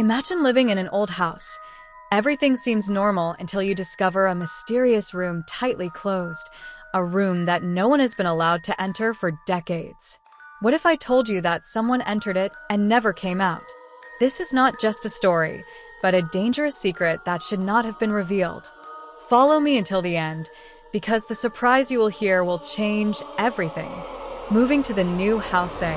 Imagine living in an old house. Everything seems normal until you discover a mysterious room tightly closed, a room that no one has been allowed to enter for decades. What if I told you that someone entered it and never came out? This is not just a story, but a dangerous secret that should not have been revealed. Follow me until the end, because the surprise you will hear will change everything. Moving to the new house A.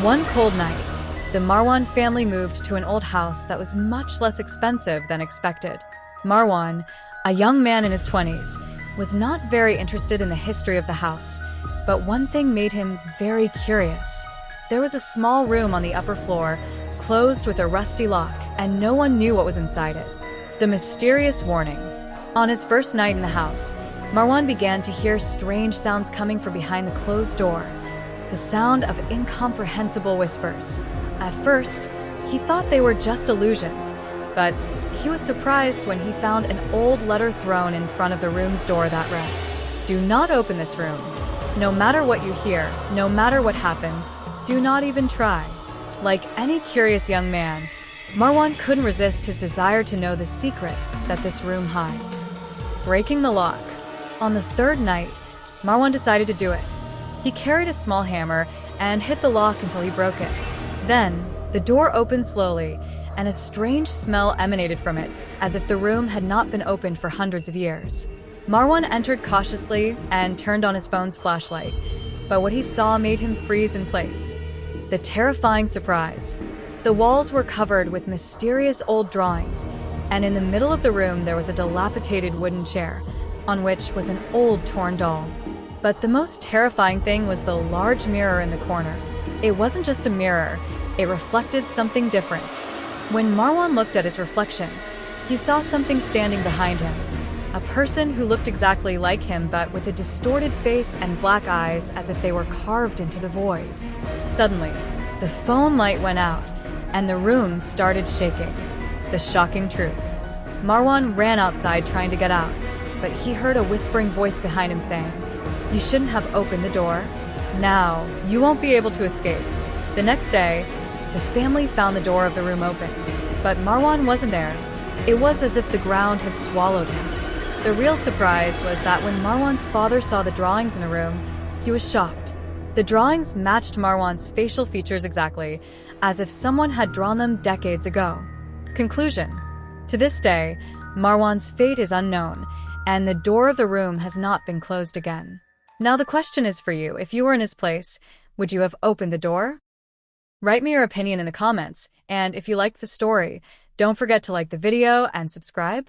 One cold night, the Marwan family moved to an old house that was much less expensive than expected. Marwan, a young man in his 20s, was not very interested in the history of the house, but one thing made him very curious. There was a small room on the upper floor, closed with a rusty lock, and no one knew what was inside it. The mysterious warning. On his first night in the house, Marwan began to hear strange sounds coming from behind the closed door. The sound of incomprehensible whispers. At first, he thought they were just illusions, but he was surprised when he found an old letter thrown in front of the room's door that read, "Do not open this room. No matter what you hear, no matter what happens, do not even try." Like any curious young man, Marwan couldn't resist his desire to know the secret that this room hides. Breaking the lock. On the third night, Marwan decided to do it. He carried a small hammer and hit the lock until he broke it. Then, the door opened slowly, and a strange smell emanated from it, as if the room had not been opened for hundreds of years. Marwan entered cautiously and turned on his phone's flashlight, but what he saw made him freeze in place. The terrifying surprise. The walls were covered with mysterious old drawings, and in the middle of the room there was a dilapidated wooden chair, on which was an old torn doll. But the most terrifying thing was the large mirror in the corner. It wasn't just a mirror, it reflected something different. When Marwan looked at his reflection, he saw something standing behind him. A person who looked exactly like him but with a distorted face and black eyes as if they were carved into the void. Suddenly, the phone light went out, and the room started shaking. The shocking truth. Marwan ran outside trying to get out, but he heard a whispering voice behind him saying, "You shouldn't have opened the door. Now, you won't be able to escape." The next day, the family found the door of the room open, but Marwan wasn't there. It was as if the ground had swallowed him. The real surprise was that when Marwan's father saw the drawings in the room, he was shocked. The drawings matched Marwan's facial features exactly, as if someone had drawn them decades ago. Conclusion. To this day, Marwan's fate is unknown, and the door of the room has not been closed again. Now the question is for you, if you were in his place, would you have opened the door? Write me your opinion in the comments, and if you liked the story, don't forget to like the video and subscribe.